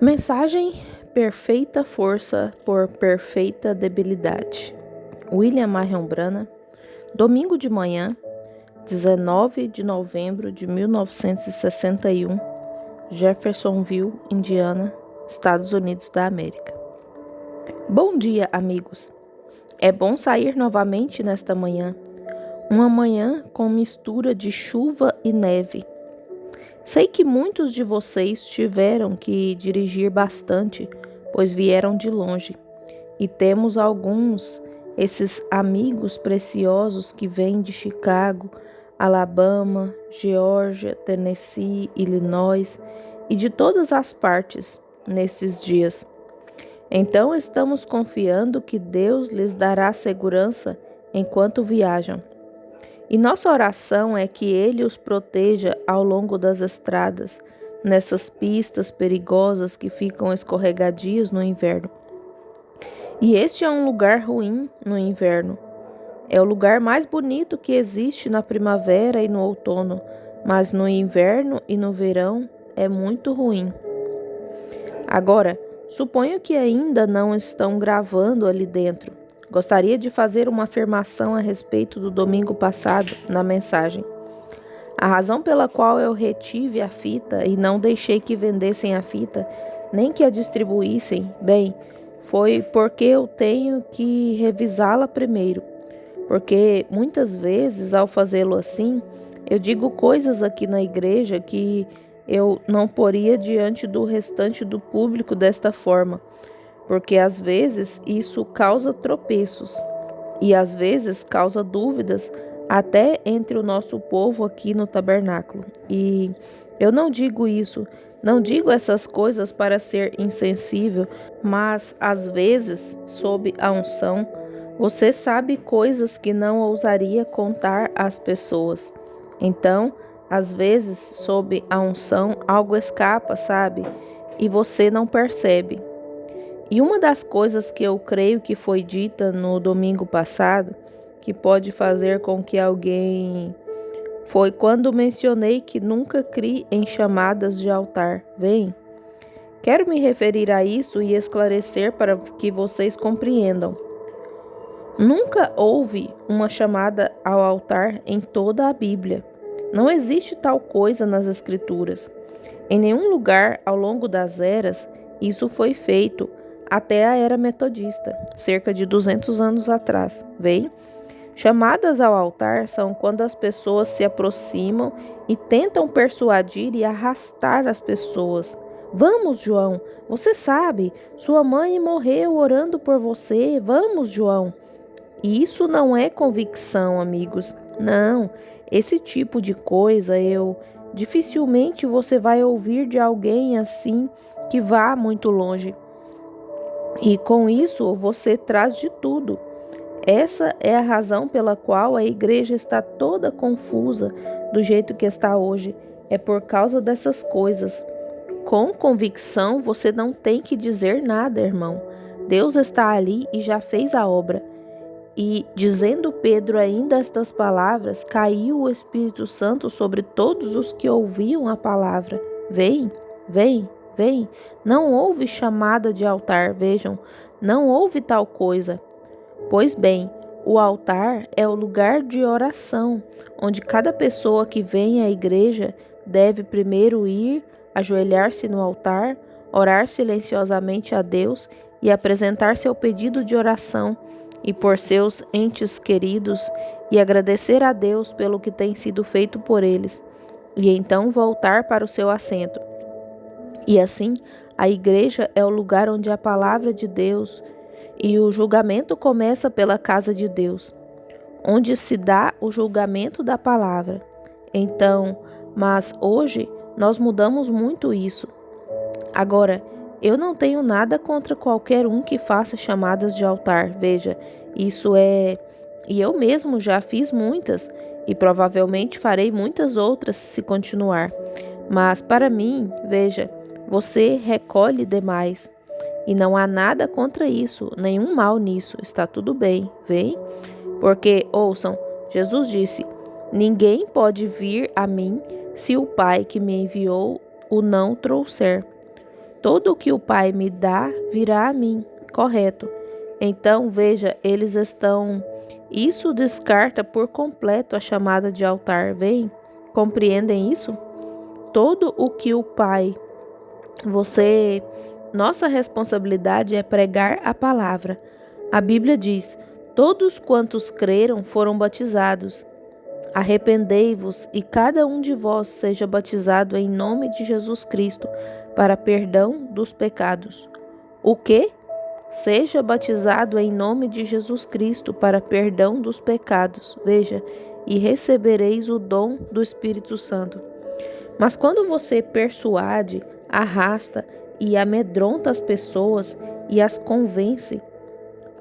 Mensagem: perfeita força por perfeita debilidade. William Marion Branham, domingo de manhã, 19 de novembro de 1961, Jeffersonville, Indiana, Estados Unidos da América. Bom dia, amigos. É bom sair novamente nesta manhã, uma manhã com mistura de chuva e neve. Sei que muitos de vocês tiveram que dirigir bastante, pois vieram de longe. E temos esses amigos preciosos que vêm de Chicago, Alabama, Geórgia, Tennessee, Illinois e de todas as partes nesses dias. Então estamos confiando que Deus lhes dará segurança enquanto viajam. E nossa oração é que Ele os proteja ao longo das estradas, nessas pistas perigosas que ficam escorregadias no inverno. E este é um lugar ruim no inverno. É o lugar mais bonito que existe na primavera e no outono, mas no inverno e no verão é muito ruim. Agora, suponho que ainda não estão gravando ali dentro. Gostaria de fazer uma afirmação a respeito do domingo passado na mensagem. A razão pela qual eu retive a fita e não deixei que vendessem a fita, nem que a distribuíssem, foi porque eu tenho que revisá-la primeiro. Porque muitas vezes, ao fazê-lo assim, eu digo coisas aqui na igreja que eu não poria diante do restante do público desta forma. Porque às vezes isso causa tropeços e às vezes causa dúvidas até entre o nosso povo aqui no tabernáculo. E eu não digo essas coisas para ser insensível, mas às vezes, sob a unção, você sabe coisas que não ousaria contar às pessoas. Então, às vezes, sob a unção, algo escapa, sabe? E você não percebe. E uma das coisas que eu creio que foi dita no domingo passado, que pode fazer com que alguém... foi quando mencionei que nunca criei em chamadas de altar. Quero me referir a isso e esclarecer para que vocês compreendam. Nunca houve uma chamada ao altar em toda a Bíblia. Não existe tal coisa nas Escrituras. Em nenhum lugar ao longo das eras isso foi feito, até a era metodista, cerca de 200 anos atrás. Chamadas ao altar são quando as pessoas se aproximam e tentam persuadir e arrastar as pessoas. Vamos, João, você sabe, sua mãe morreu orando por você. Vamos, João. E isso não é convicção, amigos. Não, esse tipo de coisa dificilmente você vai ouvir de alguém assim que vá muito longe. E com isso você traz de tudo. Essa é a razão pela qual a igreja está toda confusa do jeito que está hoje. É por causa dessas coisas. Com convicção você não tem que dizer nada, irmão. Deus está ali e já fez a obra. E dizendo Pedro ainda estas palavras, caiu o Espírito Santo sobre todos os que ouviam a palavra. Vem. Não houve chamada de altar, vejam, não houve tal coisa. Pois bem, o altar é o lugar de oração, onde cada pessoa que vem à igreja deve primeiro ir, ajoelhar-se no altar, orar silenciosamente a Deus e apresentar seu pedido de oração e por seus entes queridos e agradecer a Deus pelo que tem sido feito por eles, e então voltar para o seu assento. E assim, a igreja é o lugar onde a palavra de Deus e o julgamento começa pela casa de Deus, onde se dá o julgamento da palavra. Então, mas hoje nós mudamos muito isso. Agora, eu não tenho nada contra qualquer um que faça chamadas de altar. Veja, e eu mesmo já fiz muitas e provavelmente farei muitas outras se continuar. Mas para mim, veja, você recolhe demais. E não há nada contra isso, nenhum mal nisso, está tudo bem, Porque, ouçam, Jesus disse, ninguém pode vir a mim se o Pai que me enviou o não trouxer. Todo o que o Pai me dá virá a mim. Correto. Então, veja, eles estão... Isso descarta por completo a chamada de altar. Veem? Compreendem isso? Todo o que o Pai... Nossa responsabilidade é pregar a palavra. A Bíblia diz: todos quantos creram foram batizados. Arrependei-vos e cada um de vós seja batizado em nome de Jesus Cristo para perdão dos pecados. O quê? Seja batizado em nome de Jesus Cristo para perdão dos pecados. Veja, e recebereis o dom do Espírito Santo. Mas quando você persuade, arrasta e amedronta as pessoas e as convence,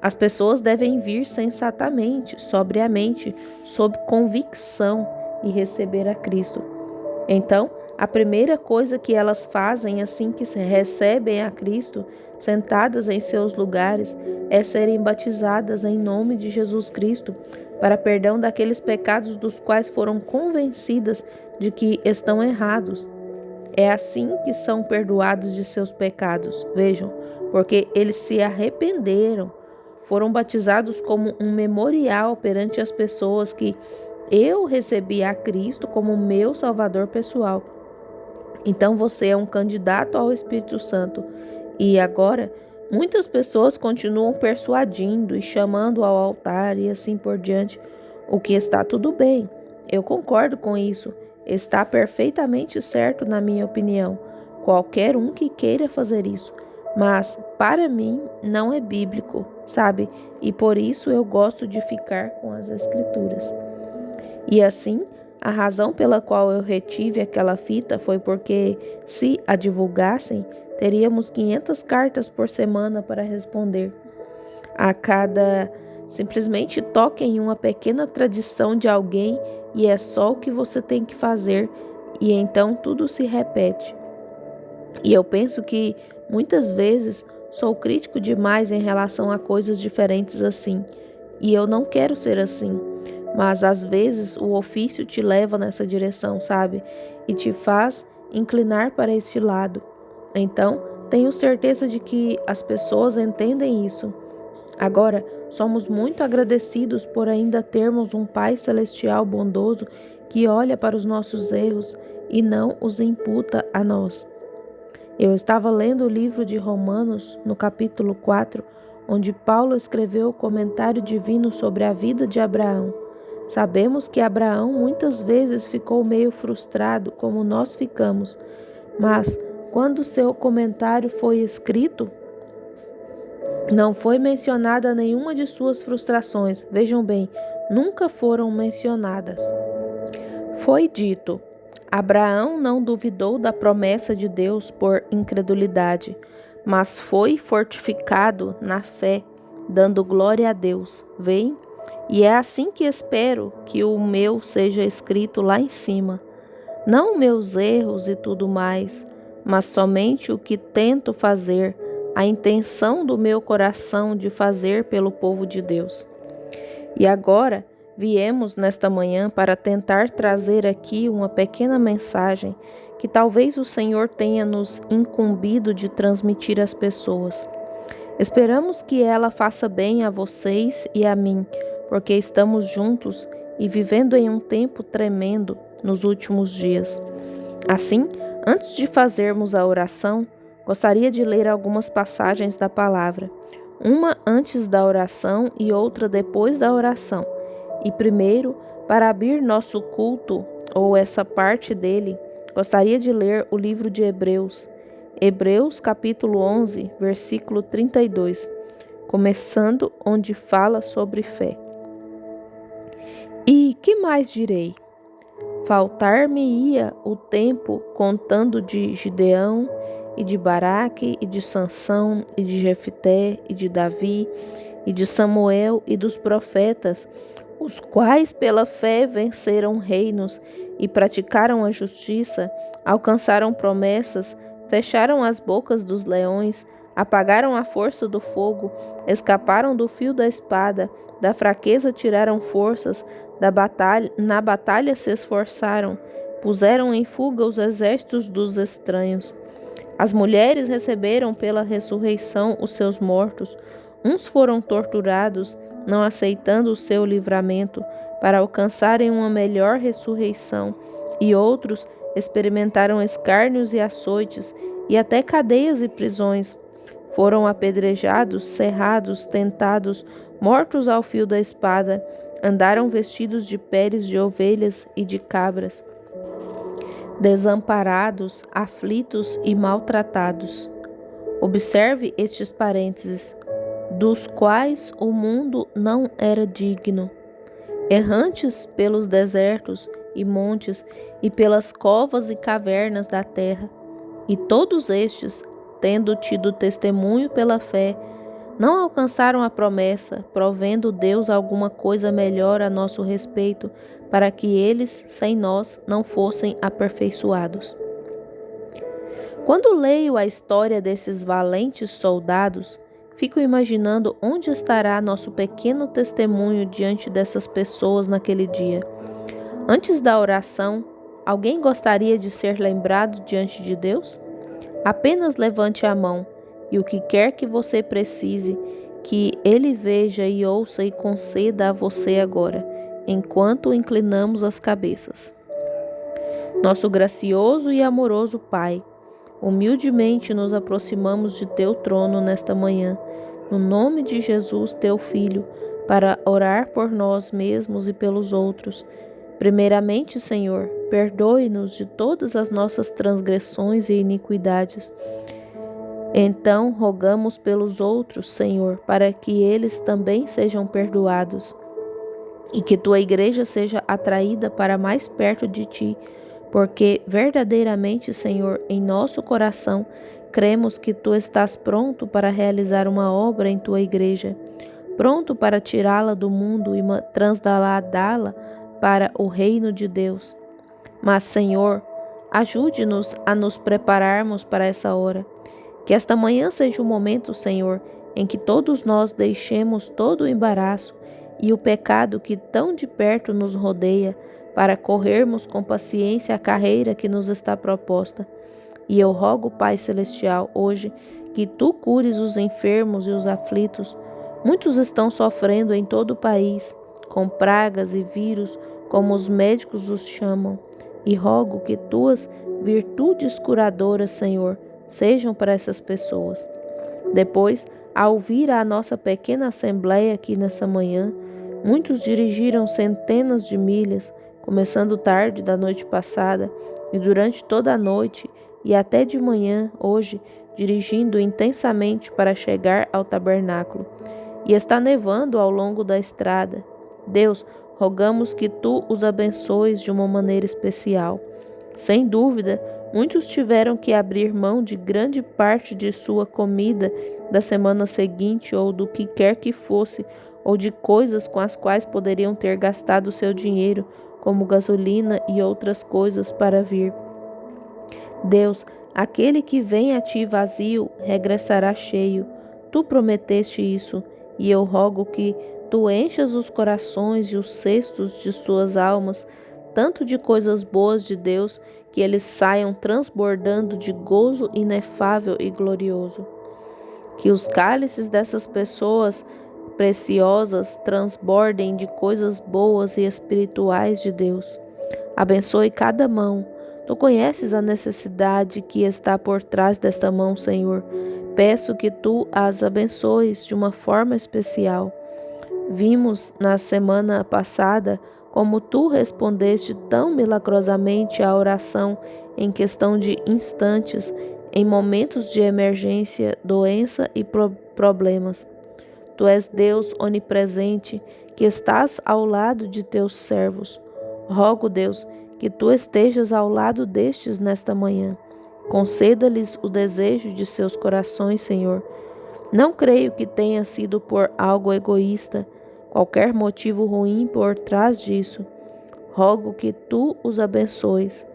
as pessoas devem vir sensatamente, sobriamente, sob convicção e receber a Cristo. Então, a primeira coisa que elas fazem assim que recebem a Cristo, sentadas em seus lugares, é serem batizadas em nome de Jesus Cristo, para perdão daqueles pecados dos quais foram convencidas de que estão errados. É assim que são perdoados de seus pecados, vejam, porque eles se arrependeram, foram batizados como um memorial perante as pessoas que eu recebi a Cristo como meu Salvador pessoal. Então você é um candidato ao Espírito Santo. E agora, muitas pessoas continuam persuadindo e chamando ao altar e assim por diante, o que está tudo bem. Eu concordo com isso. Está perfeitamente certo na minha opinião. Qualquer um que queira fazer isso. Mas, para mim, não é bíblico, sabe? E por isso eu gosto de ficar com as Escrituras. E assim, a razão pela qual eu retive aquela fita foi porque, se a divulgassem, teríamos 500 cartas por semana para responder. Simplesmente toque em uma pequena tradição de alguém e é só o que você tem que fazer, e então tudo se repete. E eu penso que muitas vezes sou crítico demais em relação a coisas diferentes assim, e eu não quero ser assim. Mas às vezes o ofício te leva nessa direção, sabe? E te faz inclinar para esse lado. Então, tenho certeza de que as pessoas entendem isso. Agora, somos muito agradecidos por ainda termos um Pai Celestial bondoso que olha para os nossos erros e não os imputa a nós. Eu estava lendo o livro de Romanos, no capítulo 4, onde Paulo escreveu o comentário divino sobre a vida de Abraão. Sabemos que Abraão muitas vezes ficou meio frustrado, como nós ficamos, mas quando seu comentário foi escrito, não foi mencionada nenhuma de suas frustrações. Vejam bem, nunca foram mencionadas. Foi dito: Abraão não duvidou da promessa de Deus por incredulidade, mas foi fortificado na fé, dando glória a Deus. Veem? E é assim que espero que o meu seja escrito lá em cima. Não meus erros e tudo mais, mas somente o que tento fazer, a intenção do meu coração de fazer pelo povo de Deus. E agora, viemos nesta manhã para tentar trazer aqui uma pequena mensagem que talvez o Senhor tenha nos incumbido de transmitir às pessoas. Esperamos que ela faça bem a vocês e a mim, porque estamos juntos e vivendo em um tempo tremendo nos últimos dias. Assim, antes de fazermos a oração, gostaria de ler algumas passagens da palavra, uma antes da oração e outra depois da oração. E primeiro, para abrir nosso culto, ou essa parte dele, gostaria de ler o livro de Hebreus. Hebreus capítulo 11, versículo 32, começando onde fala sobre fé. E que mais direi? Faltar-me-ia o tempo contando de Gideão, e de Baraque, e de Sansão, e de Jefté, e de Davi, e de Samuel, e dos profetas, os quais pela fé venceram reinos, e praticaram a justiça, alcançaram promessas, fecharam as bocas dos leões, apagaram a força do fogo, escaparam do fio da espada, da fraqueza tiraram forças, na batalha se esforçaram, puseram em fuga os exércitos dos estranhos. As mulheres receberam pela ressurreição os seus mortos. Uns foram torturados, não aceitando o seu livramento, para alcançarem uma melhor ressurreição, e outros experimentaram escárnios e açoites, e até cadeias e prisões. Foram apedrejados, serrados, tentados, mortos ao fio da espada, andaram vestidos de peles de ovelhas e de cabras, desamparados, aflitos e maltratados. Observe estes parênteses, dos quais o mundo não era digno. Errantes pelos desertos e montes e pelas covas e cavernas da terra, e todos estes, tendo tido testemunho pela fé, não alcançaram a promessa, provendo Deus alguma coisa melhor a nosso respeito, para que eles, sem nós, não fossem aperfeiçoados. Quando leio a história desses valentes soldados, fico imaginando onde estará nosso pequeno testemunho diante dessas pessoas naquele dia. Antes da oração, alguém gostaria de ser lembrado diante de Deus? Apenas levante a mão, e o que quer que você precise, que Ele veja e ouça e conceda a você agora, enquanto inclinamos as cabeças. Nosso gracioso e amoroso Pai, humildemente nos aproximamos de Teu trono nesta manhã, no nome de Jesus, Teu Filho, para orar por nós mesmos e pelos outros. Primeiramente, Senhor, perdoe-nos de todas as nossas transgressões e iniquidades. Então, rogamos pelos outros, Senhor, para que eles também sejam perdoados e que Tua igreja seja atraída para mais perto de Ti, porque verdadeiramente, Senhor, em nosso coração, cremos que Tu estás pronto para realizar uma obra em Tua igreja, pronto para tirá-la do mundo e trasladá-la para o reino de Deus. Mas, Senhor, ajude-nos a nos prepararmos para essa hora. Que esta manhã seja o momento, Senhor, em que todos nós deixemos todo o embaraço e o pecado que tão de perto nos rodeia, para corrermos com paciência a carreira que nos está proposta. E eu rogo, Pai Celestial, hoje, que Tu cures os enfermos e os aflitos. Muitos estão sofrendo em todo o país, com pragas e vírus, como os médicos os chamam. E rogo que Tuas virtudes curadoras, Senhor, sejam para essas pessoas. Depois, ao vir à nossa pequena assembleia aqui nessa manhã, muitos dirigiram centenas de milhas, começando tarde da noite passada e durante toda a noite e até de manhã, hoje, dirigindo intensamente para chegar ao tabernáculo. E está nevando ao longo da estrada. Deus, rogamos que Tu os abençoes de uma maneira especial. Sem dúvida, muitos tiveram que abrir mão de grande parte de sua comida da semana seguinte ou do que quer que fosse, ou de coisas com as quais poderiam ter gastado seu dinheiro, como gasolina e outras coisas para vir. Deus, aquele que vem a Ti vazio, regressará cheio. Tu prometeste isso, e eu rogo que Tu enchas os corações e os cestos de suas almas, tanto de coisas boas de Deus, que eles saiam transbordando de gozo inefável e glorioso. Que os cálices dessas pessoas preciosas transbordem de coisas boas e espirituais de Deus. Abençoe cada mão. Tu conheces a necessidade que está por trás desta mão, Senhor. Peço que Tu as abençoes de uma forma especial. Vimos na semana passada como Tu respondeste tão milagrosamente à oração em questão de instantes, em momentos de emergência, doença e problemas. Tu és Deus onipresente, que estás ao lado de Teus servos. Rogo, Deus, que Tu estejas ao lado destes nesta manhã. Conceda-lhes o desejo de seus corações, Senhor. Não creio que tenha sido por algo egoísta, qualquer motivo ruim por trás disso. Rogo que Tu os abençoes.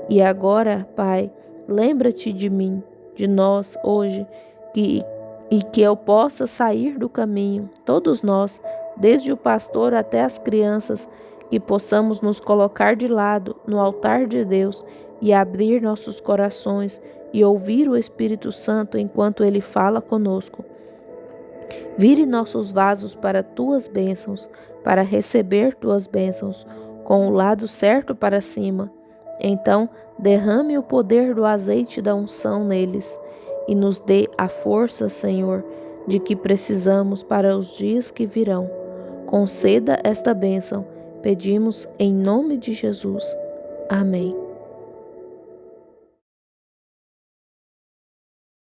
E agora, Pai, lembra-te de mim, de nós, hoje, e que eu possa sair do caminho, todos nós, desde o pastor até as crianças, que possamos nos colocar de lado no altar de Deus e abrir nossos corações e ouvir o Espírito Santo enquanto ele fala conosco. Vire nossos vasos para tuas bênçãos, para receber tuas bênçãos, com o lado certo para cima. Então, derrame o poder do azeite da unção neles e nos dê a força, Senhor, de que precisamos para os dias que virão. Conceda esta bênção, pedimos em nome de Jesus. Amém.